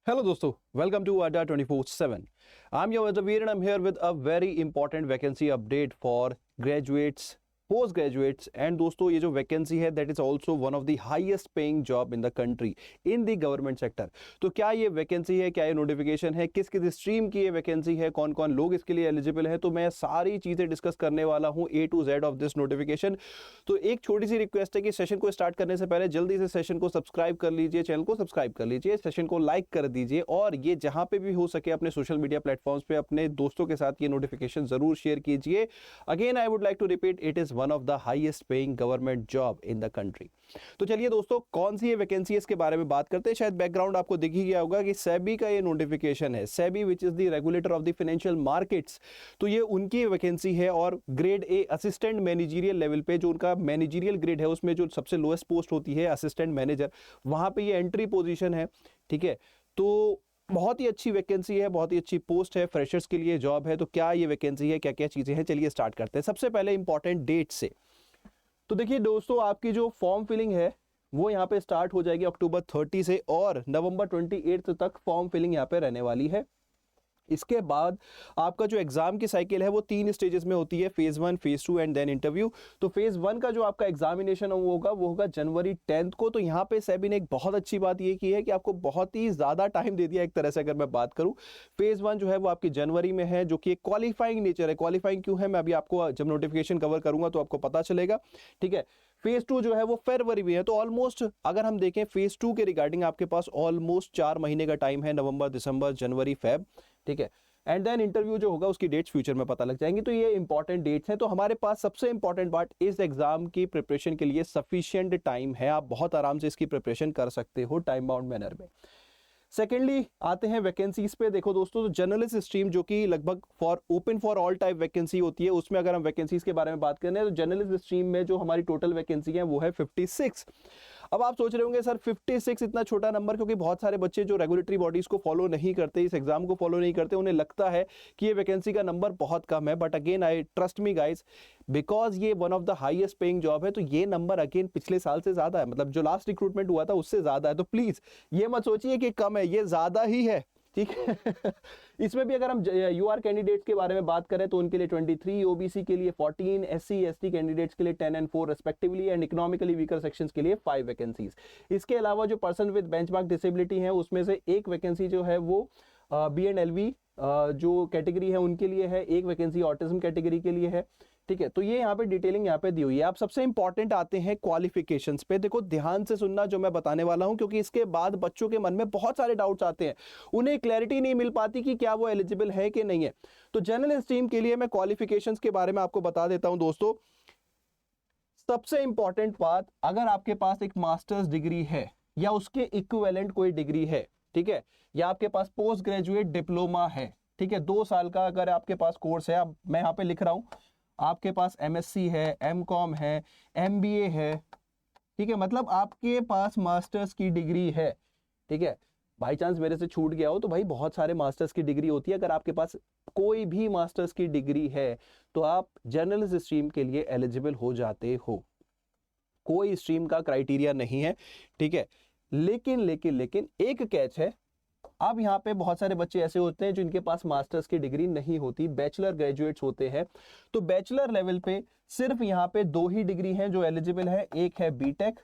Hello दोस्तों, welcome to Adda 24/7. I'm your Veer and I'm here with a very important vacancy update for graduates, post graduates and दोस्तों ये जो vacancy है that is also one of the highest paying job in the country in the government sector. तो क्या ये vacancy है, क्या ये नोटिफिकेशन है, किस किस स्ट्रीम की ये वैकेंसी है, कौन कौन लोग इसके लिए एलिजिबल है, तो मैं सारी चीजें डिस्कस करने वाला हूं A to Z of this notification. तो एक छोटी सी रिक्वेस्ट है कि सेशन को स्टार्ट करने से पहले जल्दी से सेशन को सब्सक्राइब कर लीजिए, चैनल को सब्सक्राइब कर लीजिए, सेशन को लाइक कर दीजिए और ये जहां पे भी हो सके अपने सोशल मीडिया प्लेटफॉर्म्स पे अपने दोस्तों के साथ ये नोटिफिकेशन जरूर शेयर कीजिए। Again I would like to repeat, it is one of the highest paying government job in the country. तो चलिए दोस्तों, कौन सी ये वैकेंसी है इसके बारे में बात करते हैं। शायद बैकग्राउंड आपको दिख ही गया होगा कि सेबी का ये नोटिफिकेशन है, SEBI which is the regulator of the financial markets. तो ये उनकी वैकेंसी है और grade A assistant managerial level पे जो उनका मैनेजरियल ग्रेड है उसमें जो सबसे लोएस्ट पोस्ट होती है असिस्टेंट मैनेजर, वहां पे ये एंट्री पोजीशन है। ठीक है, तो बहुत ही अच्छी वैकेंसी है, बहुत ही अच्छी पोस्ट है, फ्रेशर्स के लिए जॉब है। तो क्या ये वैकेंसी है, क्या क्या चीजें हैं, चलिए स्टार्ट करते हैं। सबसे पहले इंपॉर्टेंट डेट से तो देखिए दोस्तों, आपकी जो फॉर्म फिलिंग है वो यहाँ पे स्टार्ट हो जाएगी अक्टूबर 30 से और नवंबर 28 तक फॉर्म फिलिंग यहाँ पे रहने वाली है। इसके बाद आपका जो एग्जाम की साइकिल है वो 3 स्टेजेस में होती है, phase 1, phase 2 and then interview. तो फेज 1 का जो आपका एग्जामिनेशन वो होगा जनवरी 10 को। तो यहाँ पे सेबी ने एक बहुत अच्छी बात ये की है कि आपको बहुत ही ज्यादा टाइम दे दिया एक तरह से। अगर मैं बात करूं, फेज 1 जो है वो आपकी जनवरी में है, जो कि एक क्वालिफाइंग नेचर है। क्वालिफाइंग क्यों है, मैं अभी आपको जब नोटिफिकेशन कवर करूंगा तो आपको पता चलेगा। ठीक है, फेज 2 जो है वो फरवरी में है। तो ऑलमोस्ट अगर हम देखें फेज 2 के रिगार्डिंग आपके पास ऑलमोस्ट 4 महीने का टाइम है, नवंबर, दिसंबर, जनवरी, फेब। ठीक है, एंड देन इंटरव्यू जो होगा उसकी डेट्स फ्यूचर में पता लग जाएंगी। तो ये इंपॉर्टेंट डेट्स हैं। तो हमारे पास सबसे इंपॉर्टेंट पार्ट, इस एग्जाम की प्रिपरेशन के लिए सफिशिएंट टाइम है, आप बहुत आराम से इसकी प्रिपरेशन कर सकते हो टाइम बाउंड मैनर में। सेकेंडली आते हैं वैकेंसीज पे। देखो दोस्तों, तो जर्नलिस्ट स्ट्रीम जो कि लगभग for open for all type vacancy होती है, उसमें अगर हम वैकेंसीज के बारे में बात करें तो जर्नलिस्ट स्ट्रीम में जो हमारी टोटल वैकेंसी है वो है 56। अब आप सोच रहे होंगे सर 56 इतना छोटा नंबर, क्योंकि बहुत सारे बच्चे जो रेगुलेटरी बॉडीज को फॉलो नहीं करते, इस एग्जाम को फॉलो नहीं करते, उन्हें लगता है कि ये वैकेंसी का नंबर बहुत कम है। But again I trust me guys, because ये one of the highest paying job है, तो ये नंबर अगेन पिछले साल से ज्यादा है, मतलब जो लास्ट रिक्रूटमेंट हुआ था उससे ज्यादा है। तो प्लीज ये मत सोचिए कि कम है, ये ज्यादा ही है। ठीक है इसमें भी अगर हम यूआर कैंडिडेट्स के बारे में बात करें तो उनके लिए 23, ओबीसी के लिए 14, एससी एसटी कैंडिडेट्स के लिए 10 and 4 respectively and economically weaker sections के लिए 5 वैकेंसीज। इसके अलावा जो पर्सन विद बेंचमार्क डिसेबिलिटी है उसमें से एक वैकेंसी जो है वो बी एंड एलवी जो कैटेगरी है उनके लिए है, एक वैकेंसी ऑटिज्म कैटेगरी के लिए है। ठीक है, तो ये यहाँ पे डिटेलिंग यहाँ पे दी हुई है। आप सबसे इंपॉर्टेंट आते हैं क्वालिफिकेशंस पे। देखो ध्यान से सुनना जो मैं बताने वाला हूं, क्योंकि इसके बाद बच्चों के मन में बहुत सारे डाउट्स आते हैं, उन्हें क्लैरिटी नहीं मिल पाती कि क्या वो एलिजिबल है कि नहीं है। तो जनरल स्ट्रीम के लिए मैं क्वालिफिकेशंस के बारे में आपको बता देता हूं दोस्तों। सबसे इंपॉर्टेंट बात, अगर आपके पास एक मास्टर्स डिग्री है या उसके इक्विवेलेंट कोई डिग्री है, ठीक है, या आपके पास पोस्ट ग्रेजुएट डिप्लोमा है, ठीक है, 2 साल का अगर आपके पास कोर्स है, अब मैं यहाँ पे लिख रहा हूं आपके पास एमएससी है, एमकॉम है, एमबीए है, ठीक है, मतलब आपके पास मास्टर्स की डिग्री है। ठीक है, बाई चांस मेरे से छूट गया हो तो भाई बहुत सारे मास्टर्स की डिग्री होती है, अगर आपके पास कोई भी मास्टर्स की डिग्री है तो आप जर्नलिस्ट स्ट्रीम के लिए एलिजिबल हो जाते हो। कोई स्ट्रीम का क्राइटेरिया नहीं है। ठीक है, लेकिन एक कैच है। अब यहाँ पे बहुत सारे बच्चे ऐसे होते हैं जिनके पास मास्टर्स की डिग्री नहीं होती, बैचलर ग्रेजुएट्स होते हैं। तो बैचलर लेवल पे सिर्फ यहाँ पे 2 ही डिग्री हैं जो एलिजिबल है, एक है बीटेक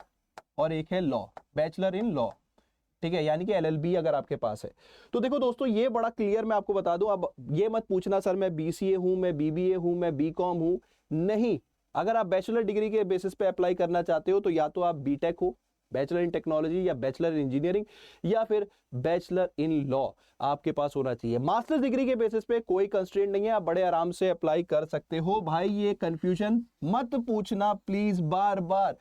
और एक है लॉ, बैचलर इन लॉ। ठीक है, यानी कि एलएलबी अगर आपके पास है। तो देखो दोस्तों, ये बड़ा क्लियर मैं आपको बता दूं। अब ये मत पूछना सर मैं बीसीए हूं, मैं बीबीए हूं, मैं बीकॉम हूं, नहीं। अगर आप बैचलर डिग्री के बेसिस पे अप्लाई करना चाहते हो तो या तो आप बीटेक हो, बैचलर इन टेक्नोलॉजी, या बैचलर इन इंजीनियरिंग, या फिर बैचलर इन लॉ आपके पास होना चाहिए। मास्टर्स डिग्री के बेसिस पे कोई कंस्ट्रेंट नहीं है, आप बड़े आराम से अप्लाई कर सकते हो। भाई ये कंफ्यूजन मत पूछना प्लीज बार बार,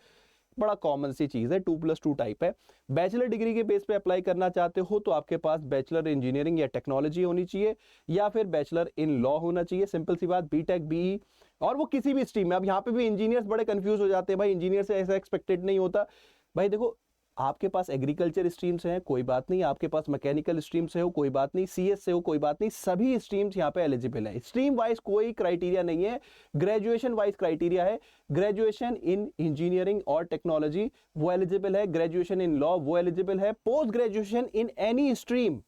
बड़ा कॉमन सी चीज है, 2+2 टाइप है। बैचलर डिग्री के बेस पे अप्लाई करना चाहते हो तो आपके पास बैचलर इंजीनियरिंग या टेक्नोलॉजी होनी चाहिए, या फिर बैचलर इन लॉ होना चाहिए। सिंपल सी बात, बीटेक, बीई, और वो किसी भी स्ट्रीम में। अब यहाँ पे भी इंजीनियर्स बड़े कंफ्यूज हो जाते हैं, भाई इंजीनियर से ऐसा एक्सपेक्टेड नहीं होता। भाई देखो, आपके पास एग्रीकल्चर स्ट्रीम से है कोई बात नहीं, आपके पास मैकेनिकल स्ट्रीम से हो कोई बात नहीं, सीएस से हो कोई बात नहीं, सभी स्ट्रीम्स यहाँ पे एलिजिबल है। स्ट्रीम वाइज कोई क्राइटेरिया नहीं है, ग्रेजुएशन वाइज क्राइटेरिया है। ग्रेजुएशन इन इंजीनियरिंग और टेक्नोलॉजी वो एलिजिबल है, ग्रेजुएशन इन लॉ वो एलिजिबल है, post graduation in any stream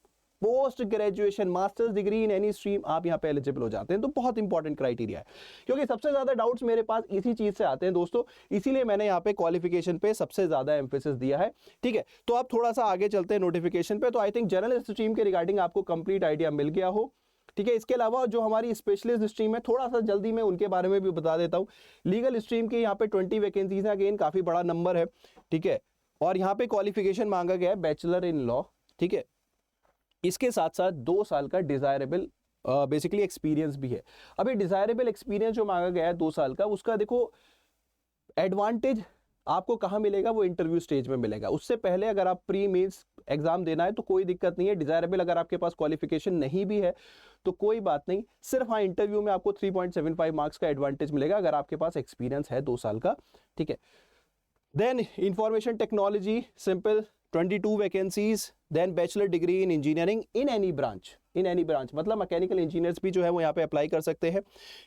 post graduation masters degree in any stream, आप यहाँ पे एलिजिबल हो जाते हैं। तो बहुत इंपॉर्टेंट क्राइटेरिया है, क्योंकि सबसे ज्यादा डाउट्स मेरे पास इसी चीज से आते हैं दोस्तों, इसीलिए मैंने यहाँ पे क्वालिफिकेशन पे सबसे ज्यादा एम्फेसिस दिया है। ठीक है, तो आप थोड़ा सा आगे चलते हैं नोटिफिकेशन पे। तो आई थिंक जनरल स्ट्रीम के रिगार्डिंग आपको कंप्लीट आइडिया मिल गया हो। ठीक है, इसके अलावा जो हमारी स्पेशलिस्ट स्ट्रीम है, थोड़ा सा जल्दी मैं उनके बारे में भी बता देता हूँ। लीगल स्ट्रीम के यहाँ पे 20 वैकेंसीज है, अगेन काफी बड़ा नंबर है। ठीक है, और यहाँ पे क्वालिफिकेशन मांगा गया है बैचलर इन लॉ। ठीक है, इसके साथ साथ 2 साल का डिजायरेबल बेसिकली एक्सपीरियंस भी है। अभी डिजायरेबल एक्सपीरियंस जो मांगा गया है 2 साल का, उसका देखो एडवांटेज आपको कहाँ मिलेगा, वो इंटरव्यू स्टेज में मिलेगा। उससे पहले अगर आप प्री मेंस एग्जाम देना है तो कोई दिक्कत नहीं है। डिजायरेबल अगर आपके पास क्वालिफिकेशन नहीं भी है तो कोई बात नहीं, सिर्फ हाँ इंटरव्यू में आपको 3.75 मार्क्स का एडवांटेज मिलेगा अगर आपके पास एक्सपीरियंस है 2 साल का। ठीक है, then information technology simple 22 vacancies, then bachelor degree in engineering in any branch, मतलब मैकेनिकल इंजीनियर्स भी जो है वो यहाँ पे अप्लाई कर सकते हैं।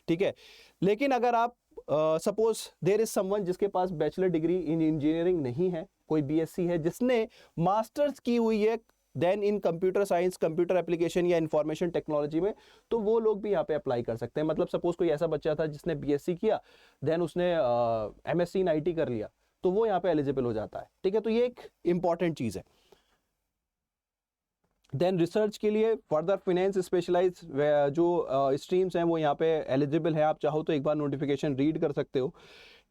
ठीक है, लेकिन अगर आप सपोज देयर इज समवन जिसके पास बैचलर डिग्री इन इंजीनियरिंग नहीं है, कोई बीएससी है जिसने मास्टर्स की हुई है then in computer science, computer application या इंफॉर्मेशन टेक्नोलॉजी में, तो वो लोग भी यहाँ पे अप्लाई कर सकते हैं। मतलब सपोज कोई ऐसा बच्चा था जिसने बीएससी किया देन उसने एमएससी इन आईटी कर लिया, तो वो यहाँ पे एलिजिबल हो जाता है। ठीक है, तो ये एक इंपॉर्टेंट चीज है। देन रिसर्च के लिए फर्दर फाइनेंस स्पेशलाइज जो स्ट्रीम्स हैं वो यहाँ पे एलिजिबल है। आप चाहो तो एक बार नोटिफिकेशन रीड कर सकते हो।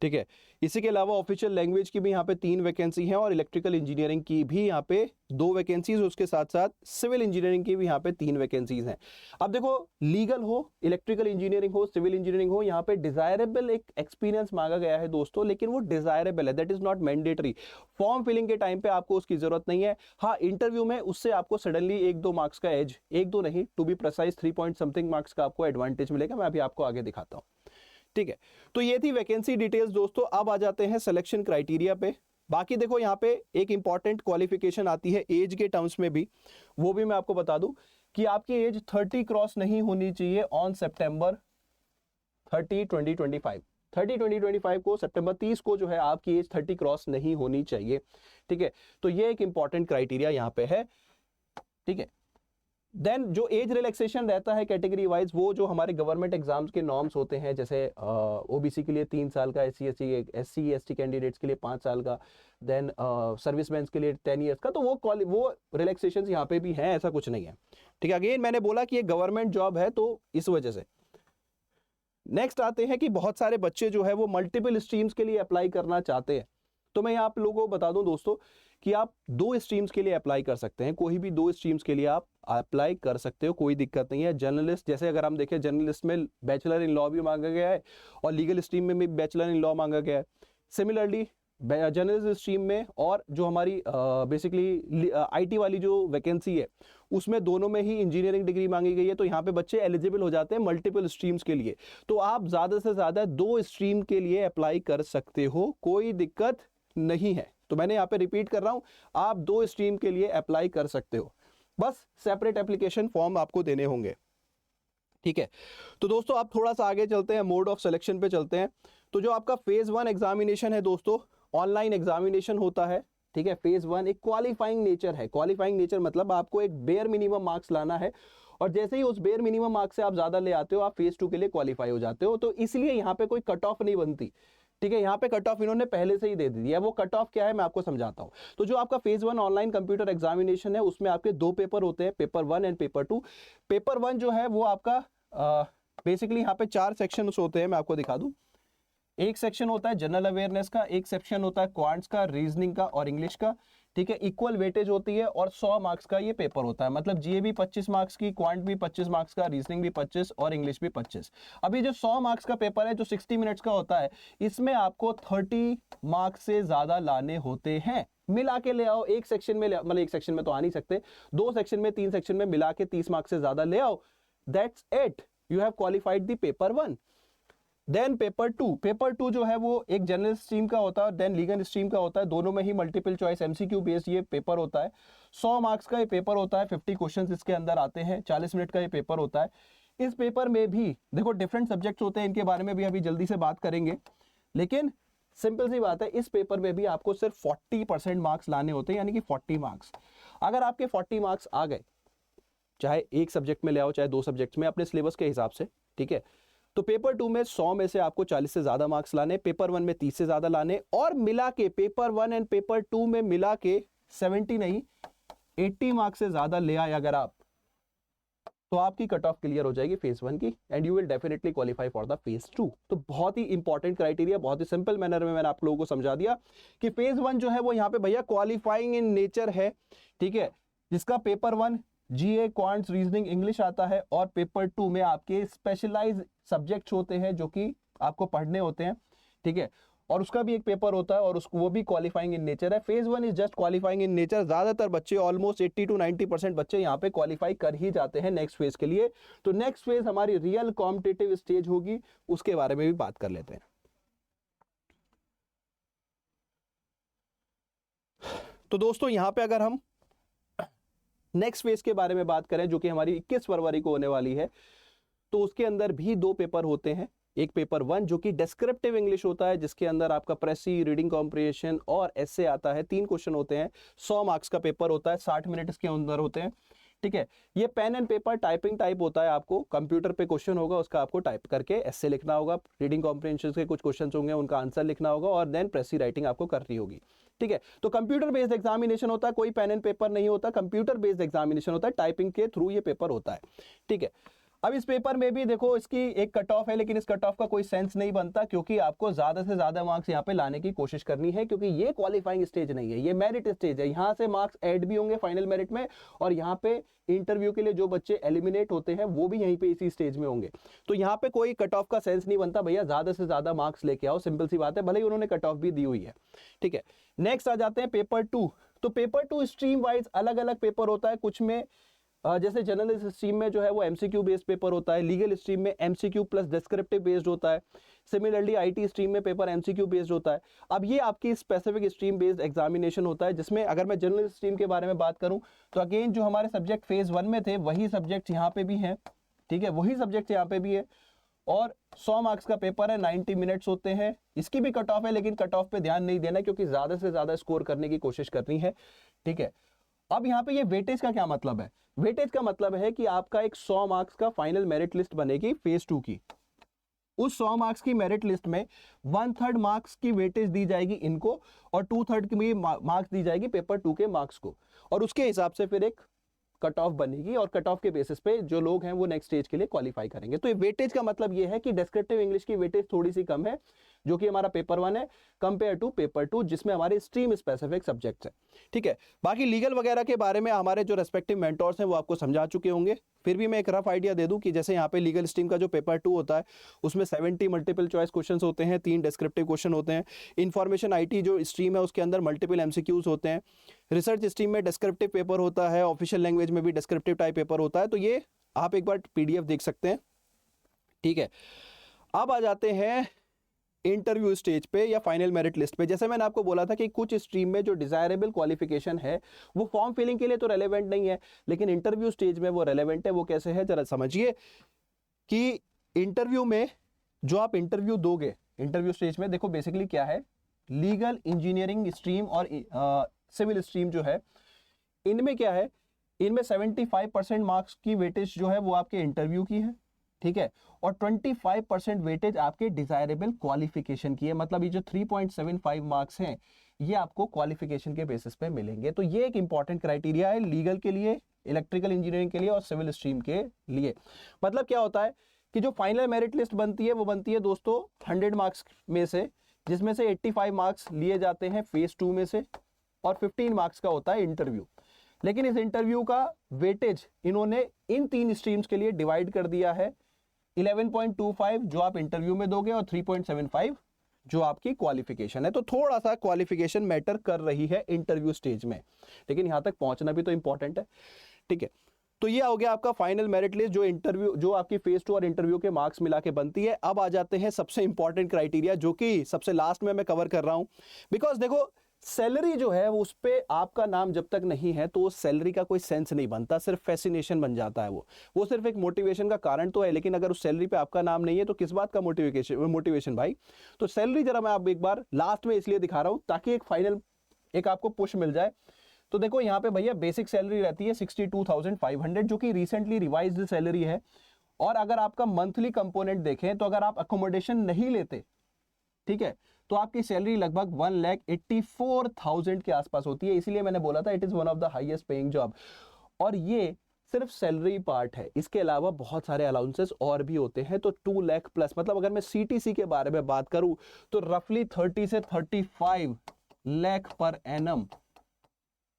ठीक है, इसी के अलावा ऑफिशियल लैंग्वेज की भी यहाँ पे 3 वैकेंसी हैं और इलेक्ट्रिकल इंजीनियरिंग की भी यहाँ पे 2 वैकेंसीज, उसके साथ साथ सिविल इंजीनियरिंग की भी यहाँ पे 3 वैकेंसीज हैं। अब देखो लीगल हो, इलेक्ट्रिकल इंजीनियरिंग हो, सिविल इंजीनियरिंग हो, यहाँ पे डिजायरेबल एक एक्सपीरियंस मांगा गया है दोस्तों, लेकिन वो डिजायरेबल है, that is not mandatory. Form filling के टाइम पे आपको उसकी जरूरत नहीं है। हाँ, इंटरव्यू में उससे आपको सडनली 1-2 मार्क्स का एज, 1-2 नहीं to be precise 3 point something marks का आपको एडवांटेज मिलेगा। मैं अभी आपको आगे दिखाता हूँ। ठीक है, तो ये थी वैकेंसी डिटेल्स दोस्तों। अब आ जाते हैं सिलेक्शन क्राइटेरिया पे। बाकी देखो यहाँ पे एक इंपॉर्टेंट क्वालिफिकेशन आती है एज के टर्म्स में भी, वो भी मैं आपको बता दूं कि आपकी एज 30 क्रॉस नहीं होनी चाहिए ऑन सितंबर 30, 2025। 30, 2025 को सितंबर 30 को जो है आपकी एज 30 क्रॉस नहीं होनी चाहिए। ठीक है, तो ये एक इंपॉर्टेंट क्राइटेरिया यहाँ पे है। ठीक है, देन जो एज रिलैक्सेशन रहता है कैटेगरी वाइज, वो जो हमारे गवर्नमेंट एग्जाम्स के नॉर्म्स होते हैं, जैसे ओबीसी के लिए 3 साल का, एससी एसटी कैंडिडेट्स के लिए 5 साल का, देन सर्विसमैन के लिए 10 ईयर्स का, तो वो रिलैक्सेशन यहाँ पे भी है, ऐसा कुछ नहीं है। ठीक है, अगेन मैंने बोला कि ये गवर्नमेंट जॉब है तो इस वजह से। नेक्स्ट आते हैं कि बहुत सारे बच्चे जो है वो मल्टीपल स्ट्रीम्स के लिए अप्लाई करना चाहते हैं। तो मैं आप लोगों को बता दूं दोस्तों कि आप 2 स्ट्रीम्स के लिए अप्लाई कर सकते हैं, कोई भी 2 स्ट्रीम्स के लिए आप अप्लाई कर सकते हो, कोई दिक्कत नहीं है। जर्नलिस्ट, जैसे अगर हम देखें जर्नलिस्ट में बैचलर इन लॉ भी मांगा गया है और लीगल स्ट्रीम में भी बैचलर इन लॉ मांगा गया है। सिमिलरली जर्नलिस्ट स्ट्रीम में और जो हमारी बेसिकली आईटी वाली जो वैकेंसी है उसमें दोनों में ही इंजीनियरिंग डिग्री मांगी गई है, तो यहाँ पे बच्चे एलिजिबल हो जाते हैं मल्टीपल स्ट्रीम्स के लिए। तो आप ज्यादा से ज्यादा 2 स्ट्रीम के लिए अप्लाई कर सकते हो, कोई दिक्कत नहीं है। तो मैंने यहाँ पे रिपीट कर रहा हूँ, आप 2 स्ट्रीम के लिए अप्लाई कर सकते हो, बस सेपरेट एप्लीकेशन फॉर्म आपको देने होंगे। ठीक है, तो दोस्तों आप थोड़ा सा आगे चलते हैं, मोड ऑफ सिलेक्शन पे चलते हैं। तो जो आपका फेज 1 एग्जामिनेशन है दोस्तों, ऑनलाइन एग्जामिनेशन होता है। ठीक है, फेज 1 एक क्वालिफाइंग नेचर है। क्वालिफाइंग नेचर मतलब आपको एक बेयर मिनिमम मार्क्स लाना है और जैसे ही उस बेयर मिनिमम मार्क्स से आप ज्यादा ले आते हो, आप फेज 2 के लिए क्वालिफाई हो जाते हो। तो इसलिए यहाँ पे कोई कट ऑफ नहीं बनती। ठीक है, यहाँ पे कट ऑफ इन्होंने पहले से ही दे दी है। वो कट ऑफ क्या है मैं आपको समझाता हूँ। तो जो आपका फेज 1 ऑनलाइन कंप्यूटर एग्जामिनेशन है उसमें आपके 2 पेपर होते हैं, पेपर 1 एंड पेपर 2। पेपर 1 जो है वो आपका बेसिकली यहाँ पे 4 सेक्शन होते हैं, मैं आपको दिखा दूं। एक सेक्शन होता है जनरल अवेयरनेस का, एक सेक्शन होता है क्वांट्स का, रीजनिंग का और इंग्लिश का। ठीक है, इक्वल वेटेज होती है और 100 मार्क्स का ये पेपर होता है। मतलब जीए भी 25 मार्क्स की, क्वांट भी 25 मार्क्स का, रीजनिंग भी 25 और इंग्लिश भी 25। अभी जो 100 मार्क्स का पेपर है जो 60 मिनट्स का होता है, इसमें आपको 30 मार्क्स से ज्यादा लाने होते हैं। मिला के ले आओ, एक सेक्शन में मतलब एक सेक्शन में तो आ नहीं सकते, 2 सेक्शन में 3 सेक्शन में मिला के 30 मार्क्स से ज्यादा ले आओ, that's it, you have qualified the paper 1। Then paper 2, paper 2 जो है वो एक जनरल स्ट्रीम का होता है, देन लीगल स्ट्रीम का होता है। दोनों में ही मल्टीपल चॉइस एमसीक्यू बेस्ड ये पेपर होता है। 100 मार्क्स का ये पेपर होता है, 50 क्वेश्चंस इसके अंदर आते हैं, 40 मिनट का ये पेपर होता है। इस पेपर में भी देखो डिफरेंट सब्जेक्ट्स होते हैं, इनके बारे में भी अभी जल्दी से बात करेंगे, लेकिन सिंपल सी बात है, इस पेपर में भी आपको सिर्फ 40% मार्क्स लाने होते हैं, यानी कि 40 मार्क्स। अगर आपके 40 मार्क्स आ गए चाहे एक सब्जेक्ट में ले आओ चाहे दो सब्जेक्ट में, अपने सिलेबस के हिसाब से, ठीक है। तो पेपर 2 में 100 में से आपको 40 से ज़्यादा मार्क्स लाने, पेपर 1 में 30 से ज़्यादा लाने, और मिला के पेपर 1 एंड पेपर 2 में मिला के 70 नहीं 80 मार्क्स से ज़्यादा ले आए अगर आप, तो आपकी कट ऑफ क्लियर हो जाएगी फेज 1 की, and you will definitely qualify for the phase 2। तो बहुत ही इंपॉर्टेंट क्राइटेरिया, बहुत ही सिंपल मैनर में मैंने आप लोगों को समझा दिया कि फेज 1 जो है वो यहाँ पे भैया क्वालिफाइंग इन नेचर है, ठीक है, जिसका पेपर 1 जीए, क्वांट्स, रीजनिंग, इंग्लिश आता है, और पेपर 2 में आपके स्पेशलाइज सब्जेक्ट्स होते हैं जो कि आपको पढ़ने होते हैं, ठीक है, और उसका भी एक पेपर होता है और उसको वो भी क्वालिफाइंग इन नेचर है। Phase 1 is just qualifying in nature. ज्यादातर बच्चे ऑलमोस्ट 80 to 90% बच्चे यहाँ पे क्वालिफाई कर ही जाते हैं नेक्स्ट फेज के लिए। तो नेक्स्ट फेज हमारी रियल कॉम्पिटिटिव स्टेज होगी, उसके बारे में भी बात कर लेते हैं। तो दोस्तों यहाँ पे अगर हम नेक्स्ट फेज के बारे में बात करें जो कि हमारी 21 फरवरी को होने वाली है, तो उसके अंदर भी दो पेपर होते हैं। एक पेपर 1 जो कि डिस्क्रिप्टिव इंग्लिश होता है, जिसके अंदर आपका प्रेसी, रीडिंग कॉम्प्रिहेंशन और एसे आता है। 3 क्वेश्चन होते हैं, 100 मार्क्स का पेपर होता है, 60 मिनट इसके अंदर होते हैं, ठीक है। ये pen and paper typing type होता है, आपको कंप्यूटर पे क्वेश्चन होगा, उसका आपको टाइप करके एसे लिखना होगा, रीडिंग कॉम्प्रिहेंशन के कुछ क्वेश्चन होंगे उनका आंसर लिखना होगा, और देन प्रेसी राइटिंग आपको करनी होगी, ठीक है। तो कंप्यूटर बेस्ड एग्जामिनेशन होता है, कोई पेन एंड पेपर नहीं होता, कंप्यूटर बेस्ड एग्जामिनेशन होता है, टाइपिंग के थ्रू ये पेपर होता है, ठीक है। अब इस पेपर में भी देखो इसकी एक कट ऑफ है, लेकिन इस कट ऑफ का कोई सेंस नहीं बनता, क्योंकि आपको ज्यादा से ज्यादा मार्क्स यहाँ पे लाने की कोशिश करनी है, क्योंकि ये क्वालिफाइंग स्टेज नहीं है, ये मेरिट स्टेज है। यहाँ से मार्क्स ऐड भी होंगे फाइनल मेरिट में, और यहाँ पे इंटरव्यू के लिए जो बच्चे एलिमिनेट होते हैं वो भी यहीं पे इसी स्टेज में होंगे। तो यहाँ पे कोई कट ऑफ का सेंस नहीं बनता, भैया ज्यादा से ज्यादा मार्क्स लेके आओ, सिंपल सी बात है, भले ही उन्होंने कट ऑफ भी दी हुई है, ठीक है। नेक्स्ट आ जाते हैं पेपर 2। तो पेपर 2 स्ट्रीम वाइज अलग अलग पेपर होता है, कुछ में जैसे जनरल स्ट्रीम में जो है वो एमसीक्यू बेस्ड पेपर होता है, लीगल स्ट्रीम में एमसीक्यू प्लस डिस्क्रिप्टिव बेस्ड होता है, सिमिलरली आईटी स्ट्रीम में पेपर एमसीक्यू बेस्ड होता है। अब ये आपकी स्पेसिफिक स्ट्रीम बेस्ड एग्जामिनेशन होता है, जिसमें अगर मैं जनरल स्ट्रीम के बारे में बात करूं तो अगेन जो हमारे सब्जेक्ट फेज 1 में थे वही सब्जेक्ट यहाँ पे भी हैं, ठीक है, वही सब्जेक्ट यहाँ पे भी है, और 100 मार्क्स का पेपर है, 90 मिनट्स होते हैं। इसकी भी कट ऑफ है, लेकिन कट ऑफ पे ध्यान नहीं देना, क्योंकि ज्यादा से ज्यादा स्कोर करने की कोशिश करनी है, ठीक है। अब यहाँ पे ये वेटेज का क्या मतलब है? वेटेज का मतलब है कि आपका एक 100 मार्क्स का फाइनल मेरिट लिस्ट बनेगी फेज 2 की। उस 100 मार्क्स की मेरिट लिस्ट में 1/3 मार्क्स की वेटेज दी जाएगी इनको, और 2/3 की मार्क्स दी जाएगी पेपर 2 के मार्क्स को, और उसके हिसाब से फिर एक कट ऑफ बनेगी, और कट ऑफ के बेसिस पे जो लोग हैं वो नेक्स्ट स्टेज के लिए क्वालिफाई करेंगे। तो ये वेटेज का मतलब ये है कि डिस्क्रिप्टिव इंग्लिश की वेटेज थोड़ी सी कम है, जो कि हमारा पेपर 1 है, कंपेयर टू पेपर 2 जिसमें हमारे स्ट्रीम स्पेसिफिक सब्जेक्ट्स हैं, ठीक है। बाकी लीगल वगैरह के बारे में हमारे जो रेस्पेक्टिव मेंटर्स हैं वो आपको समझा चुके होंगे, फिर भी मैं एक रफ आइडिया दे दूं कि जैसे यहाँ पे लीगल स्ट्रीम का जो पेपर 2 होता है उसमें 70 मल्टीपल चॉइस क्वेश्चन होते हैं, 3 डिस्क्रिप्टिव क्वेश्चन होते हैं। इन्फॉर्मेशन आईटी जो स्ट्रीम है उसके अंदर मल्टीपल एमसीक्यूज होते हैं। रिसर्च स्ट्रीम में डिस्क्रिप्टिव पेपर होता है, ऑफिशियल लैंग्वेज में भी डिस्क्रिप्टिव टाइप पेपर होता है। तो ये आप एक बार पीडीएफ देख सकते हैं, ठीक है। अब आ जाते हैं इंटरव्यू स्टेज पे या फाइनल मेरिट लिस्ट पे। जैसे मैंने आपको बोला था कि कुछ स्ट्रीम में जो डिजायरेबल क्वालिफिकेशन है वो फॉर्म फिलिंग के लिए तो रेलेवेंट नहीं है, लेकिन इंटरव्यू स्टेज में वो रेलेवेंट है। वो कैसे है जरा समझिए कि इंटरव्यू में जो आप इंटरव्यू दोगे, इंटरव्यू स्टेज में देखो बेसिकली क्या है, लीगल, इंजीनियरिंग स्ट्रीम और सिविल स्ट्रीम जो है, इनमें क्या है, इनमें 75% मार्क्स की वेटेज जो है वो आपके इंटरव्यू की है, ठीक है, और 25% वेटेज आपके डिजायरेबल क्वालिफिकेशन की है। मतलब ये जो 3.75 मार्क्स हैं ये आपको क्वालिफिकेशन के बेसिस पे मिलेंगे। तो ये एक इंपॉर्टेंट क्राइटेरिया है लीगल के लिए, इलेक्ट्रिकल इंजीनियरिंग के लिए और सिविल स्ट्रीम के लिए। मतलब क्या होता है कि जो फाइनल मेरिट लिस्ट बनती है वो बनती है दोस्तों 100 मार्क्स में से, जिसमें से 85 मार्क्स लिए जाते हैं फेज 2 में से, और 15 मार्क्स का होता है इंटरव्यू। लेकिन इस इंटरव्यू का वेटेज इन्होंने इन 3 स्ट्रीम्स के लिए डिवाइड कर दिया है, 11.25 जो आप इंटरव्यू में दोगे और 3.75 जो आपकी क्वालिफिकेशन है। तो थोड़ा सा क्वालिफिकेशन मैटर कर रही है इंटरव्यू स्टेज में, लेकिन यहां तक पहुंचना भी तो इंपॉर्टेंट है, ठीक है। तो ये हो गया आपका फाइनल मेरिट लिस्ट जो इंटरव्यू, जो आपकी फेज 2 और इंटरव्यू के मार्क्स मिला के बनती है। अब आ जाते हैं सबसे इंपॉर्टेंट क्राइटेरिया जो कि सबसे लास्ट में मैं कवर कर रहा हूं, बिकॉज देखो सैलरी जो है उस पे आपका नाम जब तक नहीं है तो सैलरी का कोई सेंस नहीं बनता, सिर्फ फैसिनेशन बन जाता है। वो सिर्फ एक मोटिवेशन का कारण तो है, लेकिन अगर उस सैलरी पे आपका नाम नहीं है तो किस बात का मोटिवेशन भाई। तो सैलरी जरा मैं आप एक बार लास्ट में इसलिए दिखा रहा हूं ताकि एक फाइनल एक आपको पुश मिल जाए। तो देखो यहाँ पे भैया बेसिक सैलरी रहती है 62,500 जो कि रिसेंटली रिवाइज्ड सैलरी है। और अगर आपका मंथली कंपोनेंट देखें तो अगर आप अकोमोडेशन नहीं लेते, ठीक है, तो आपकी सैलरी लगभग 1,84,000 के आसपास होती है। इसीलिए मैंने बोला था it is one of the highest paying job. और ये सिर्फ सैलरी पार्ट है, इसके अलावा बहुत सारे अलाउंसेस और भी होते हैं। तो 2 लाख प्लस, मतलब अगर मैं सीटीसी के बारे में बात करूं तो रफली 30 से 35 lakh per annum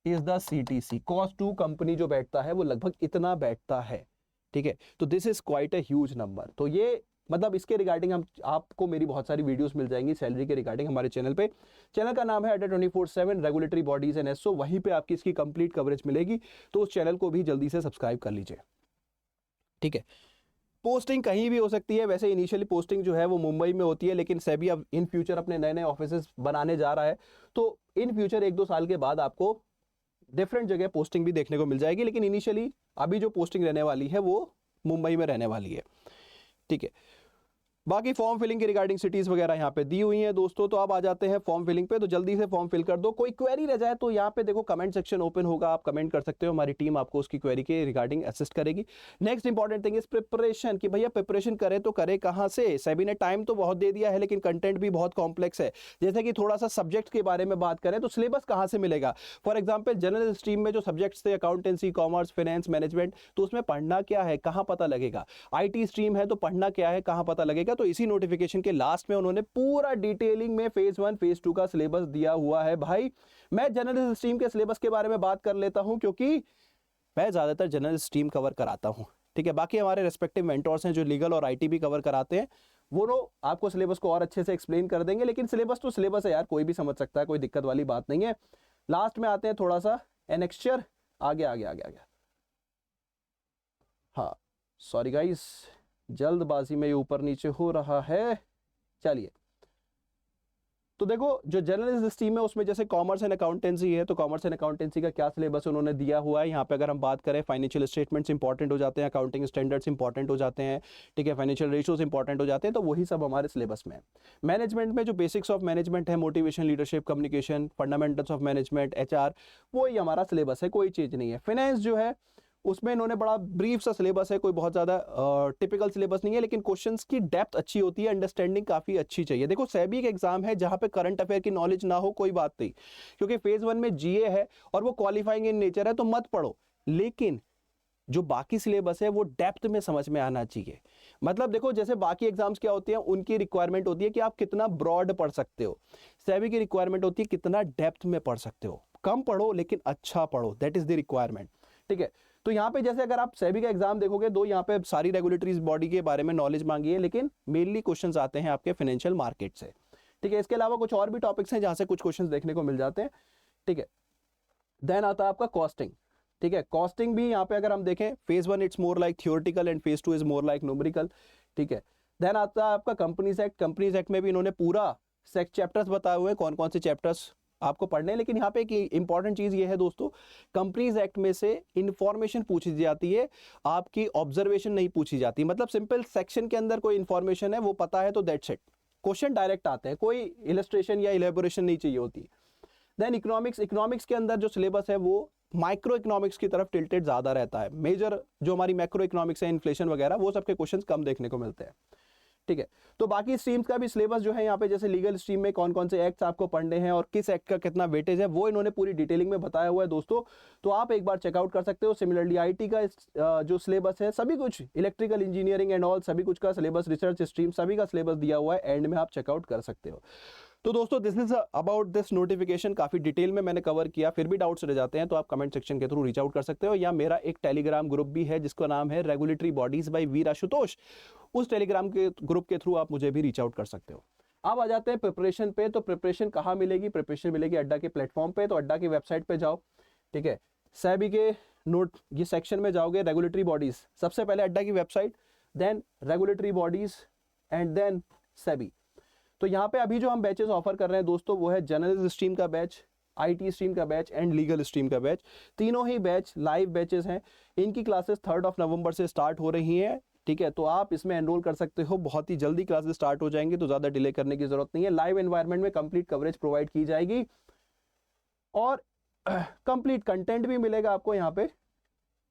is the CTC. Cost to company जो बैठता है वो लगभग इतना बैठता है, ठीक है। तो this is quite a huge number. तो ये मतलब इसके रिगार्डिंग हम आपको मेरी बहुत सारी वीडियोस मिल जाएंगी सैलरी के रिगार्डिंग हमारे चैनल पे। चैनल का नाम है अड्डा 24/7 रेगुलेटरी बॉडीज एंड एसओ, वहीं पे आपकी इसकी कंप्लीट कवरेज मिलेगी। तो उस चैनल को भी जल्दी से सब्सक्राइब कर लीजिए, ठीक है। पोस्टिंग कहीं भी हो सकती है, वैसे इनिशियली पोस्टिंग जो है वो मुंबई में होती है, लेकिन सेबी अब इन फ्यूचर अपने नए नए ऑफिसेस बनाने जा रहा है। तो इन फ्यूचर 1-2 साल के बाद आपको डिफरेंट जगह पोस्टिंग भी देखने को मिल जाएगी, लेकिन इनिशियली अभी जो पोस्टिंग रहने वाली है वो मुंबई में रहने वाली है, ठीक है। बाकी फॉर्म फिलिंग के रिगार्डिंग सिटीज वगैरह यहाँ पे दी हुई हैं दोस्तों। तो अब आ जाते हैं फॉर्म फिलिंग पे, तो जल्दी से फॉर्म फिल कर दो। कोई क्वेरी रह जाए तो यहाँ पे देखो कमेंट सेक्शन ओपन होगा, आप कमेंट कर सकते हो, हमारी टीम आपको उसकी क्वेरी के रिगार्डिंग असिस्ट करेगी। Next important thing is preparation, कि भैया प्रिपरेशन करे तो करे कहाँ से। सेबी ने टाइम तो बहुत दे दिया है, लेकिन कंटेंट भी बहुत कॉम्प्लेक्स है। जैसे कि थोड़ा सा सब्जेक्ट के बारे में बात करें तो सिलेबस कहाँ से मिलेगा। फॉर एग्जाम्पल जनरल स्ट्रीम में जो सब्जेक्ट्स थे अकाउंटेंसी, कॉमर्स, फाइनेंस, मैनेजमेंट, तो उसमें पढ़ना क्या है, कहाँ पता लगेगा। IT स्ट्रीम है तो पढ़ना क्या है, कहाँ पता लगेगा। तो इसी नोटिफिकेशन के लास्ट में उन्होंने पूरा डिटेलिंग में फेज 1 फेज 2 का सिलेबस दिया हुआ है। भाई मैं जनरल स्ट्रीम के सिलेबस के बारे में बात कर लेता हूं, क्योंकि मैं ज्यादातर जनरल स्ट्रीम कवर कराता हूं, ठीक है। बाकी हमारे रेस्पेक्टिव मेंटर्स हैं जो लीगल और IT भी कवर कराते हैं, वो लोग आपको सिलेबस को और अच्छे से एक्सप्लेन कर देंगे। लेकिन सिलेबस तो सिलेबस है यार, कोई भी समझ सकता है, कोई दिक्कत वाली बात नहीं है। लास्ट में आते हैं थोड़ा सा एनेक्स्चर, आगे आगे आगे आगे, हाँ सॉरी गाइस, जल्दबाजी में ये ऊपर नीचे हो रहा है। चलिए, तो देखो जो जर्नलिस्ट स्ट्रीम है उसमें जैसे कॉमर्स एंड अकाउंटेंसी है, तो कॉमर्स एंड अकाउंटेंसी का क्या सिलेबस उन्होंने दिया हुआ है। यहाँ पे अगर हम बात करें फाइनेंशियल स्टेटमेंट्स इंपॉर्टेंट हो जाते हैं, अकाउंटिंग स्टैंडर्ड्स इंपॉर्टेंट हो जाते हैं, ठीक है, फाइनेंशियल रेशियोज इंपॉर्टेंट हो जाते हैं, तो वही सब हमारे सिलेबस में है। मैनेजमेंट में जो बेसिक्स ऑफ मैनेजमेंट है, motivation, leadership, communication, fundamentals of management, HR, वही हमारा सिलेबस है, कोई चीज़ नहीं है। फाइनेंस जो है उसमें इन्होंने बड़ा ब्रीफ सा सिलेबस है, कोई बहुत ज़्यादा टिपिकल सिलेबस नहीं है, लेकिन क्वेश्चंस की डेप्थ अच्छी होती है, अंडरस्टैंडिंग काफ़ी अच्छी चाहिए। देखो सेबी एक एग्जाम है जहाँ पे करंट अफेयर की नॉलेज ना हो कोई बात नहीं, क्योंकि फेज 1 में GA है और वो क्वालिफाइंग इन नेचर है, तो मत पढ़ो। लेकिन जो बाकी सिलेबस है वो डेप्थ में समझ में आना चाहिए। मतलब देखो जैसे बाकी एग्जाम्स क्या होती है, उनकी रिक्वायरमेंट होती है कि आप कितना ब्रॉड पढ़ सकते हो, सेबी की रिक्वायरमेंट होती है कितना डेप्थ में पढ़ सकते हो। कम पढ़ो लेकिन अच्छा पढ़ो, दैट इज द रिक्वायरमेंट, ठीक है। तो यहाँ पे जैसे अगर आप सेबी का एग्जाम देखोगे तो यहाँ पे सारी रेगुलेटरी बॉडी के बारे में नॉलेज मांगी है, लेकिन मेनली क्वेश्चंस आते हैं आपके फाइनेंशियल मार्केट से, ठीक है। इसके अलावा कुछ और भी टॉपिक्स हैं जहाँ से कुछ क्वेश्चंस देखने को मिल जाते हैं, ठीक है। देन आता है आपका कॉस्टिंग, ठीक है। कॉस्टिंग भी यहाँ पे अगर हम देखें phase 1 it's more like theoretical and phase 2 is more like numerical, ठीक है। देन आता है आपका कंपनीज एक्ट। कंपनीज एक्ट में भी इन्होंने पूरा चैप्टर्स बताए हुए हैं, कौन कौन से चैप्टर्स आपको पढ़ने हैं। लेकिन यहाँ पे एक इंपॉर्टेंट चीज ये है दोस्तों, कंपनीज एक्ट में से इंफॉर्मेशन पूछी जाती है, आपकी ऑब्जर्वेशन नहीं पूछी जाती। मतलब सिंपल सेक्शन के अंदर कोई इंफॉर्मेशन है वो पता है तो दैट्स इट, क्वेश्चन डायरेक्ट आते हैं, कोई इलस्ट्रेशन या इलेबोरेशन नहीं चाहिए होती। देन इकोनॉमिक्स, इकोनॉमिक्स के अंदर जो सिलेबस है वो माइक्रो इकोनॉमिक्स की तरफ टिल्टेड ज्यादा रहता है। मेजर जो हमारी मैक्रो इकोनॉमिक्स है, इन्फ्लेशन वगैरह, वो सबके क्वेश्चंस कम देखने को मिलते हैं, ठीक है। तो बाकी स्ट्रीम्स का भी सिलेबस जो है यहाँ पे, जैसे लीगल स्ट्रीम में कौन कौन से एक्ट्स आपको पढ़ने हैं और किस एक्ट का कितना वेटेज है, वो इन्होंने पूरी डिटेलिंग में बताया हुआ है दोस्तों। तो आप एक बार चेकआउट कर सकते हो। सिमिलरली IT का जो सिलेबस है, सभी कुछ इलेक्ट्रिकल इंजीनियरिंग एंड ऑल सभी कुछ का सिलेबस, रिसर्च स्ट्रीम सभी का सिलेबस दिया हुआ है, एंड में आप चेकआउट कर सकते हो। तो दोस्तों this is about this notification, काफी डिटेल में मैंने कवर किया। फिर भी डाउट्स रह जाते हैं तो आप कमेंट सेक्शन के थ्रू रीच आउट कर सकते हो, या मेरा एक टेलीग्राम ग्रुप भी है जिसका नाम है रेगुलेटरी बॉडीज बाय वीर आशुतोष, उस टेलीग्राम के ग्रुप के थ्रू आप मुझे भी रीच आउट कर सकते हो। अब आ जाते हैं प्रिपरेशन पे। तो प्रिपरेशन कहाँ मिलेगी? प्रिपरेशन मिलेगी अड्डा के प्लेटफॉर्म पे। तो अड्डा की वेबसाइट पे जाओ, ठीक है, सेबी के नोट ये सेक्शन में जाओगे, रेगुलेटरी बॉडीज, सबसे पहले अड्डा की website, then regulatory bodies and then SEBI. तो यहाँ पे अभी जो हम बैचेस ऑफर कर रहे हैं दोस्तों वो है जर्नलिज्म स्ट्रीम का बैच, IT स्ट्रीम का बैच एंड लीगल स्ट्रीम का बैच। तीनों ही बैच लाइव बैचेस हैं। इनकी क्लासेस 3 नवंबर से स्टार्ट हो रही हैं, ठीक है। तो आप इसमें एनरोल कर सकते हो, बहुत ही जल्दी क्लासेस स्टार्ट हो जाएंगी, तो ज़्यादा डिले करने की जरूरत नहीं है। लाइव एनवायरनमेंट में कंप्लीट कवरेज प्रोवाइड की जाएगी। और कंप्लीट कंटेंट भी मिलेगा आपको यहाँ पे,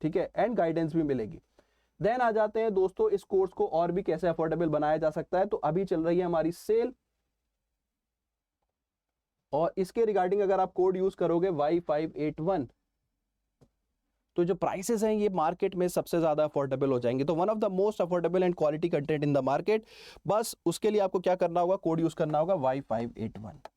ठीक है, एंड गाइडेंस भी मिलेगी। देन आ जाते हैं दोस्तों इस कोर्स को और भी कैसे अफोर्डेबल बनाया जा सकता है। तो अभी चल रही है हमारी सेल, और इसके रिगार्डिंग अगर आप कोड यूज करोगे Y581, तो जो प्राइसेस हैं ये मार्केट में सबसे ज्यादा अफोर्डेबल हो जाएंगे। तो one of the most affordable and quality content in the market. बस उसके लिए आपको क्या करना होगा, कोड यूज करना होगा Y581,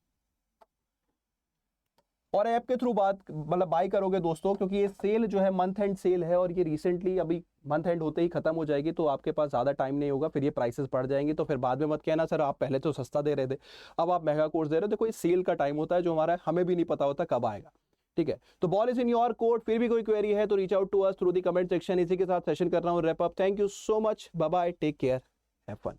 और ऐप के थ्रू बात मतलब बाय करोगे दोस्तों, क्योंकि ये सेल जो है मंथ एंड सेल है, और ये रिसेंटली अभी मंथ एंड होते ही खत्म हो जाएगी, तो आपके पास ज्यादा टाइम नहीं होगा, फिर ये प्राइसेस बढ़ जाएंगे। तो फिर बाद में मत कहना सर आप पहले तो सस्ता दे रहे थे, अब आप महंगा कोर्स दे रहे हो। देखो ये सेल का टाइम होता है जो हमारा हमें भी नहीं पता होता कब आएगा, ठीक है। तो ball is in your court. फिर भी कोई क्वेरी है तो reach out to us through the comment section. इसी के साथ सेशन कर रहा हूँ wrap up. Thank you so much, bye bye, take care, have fun.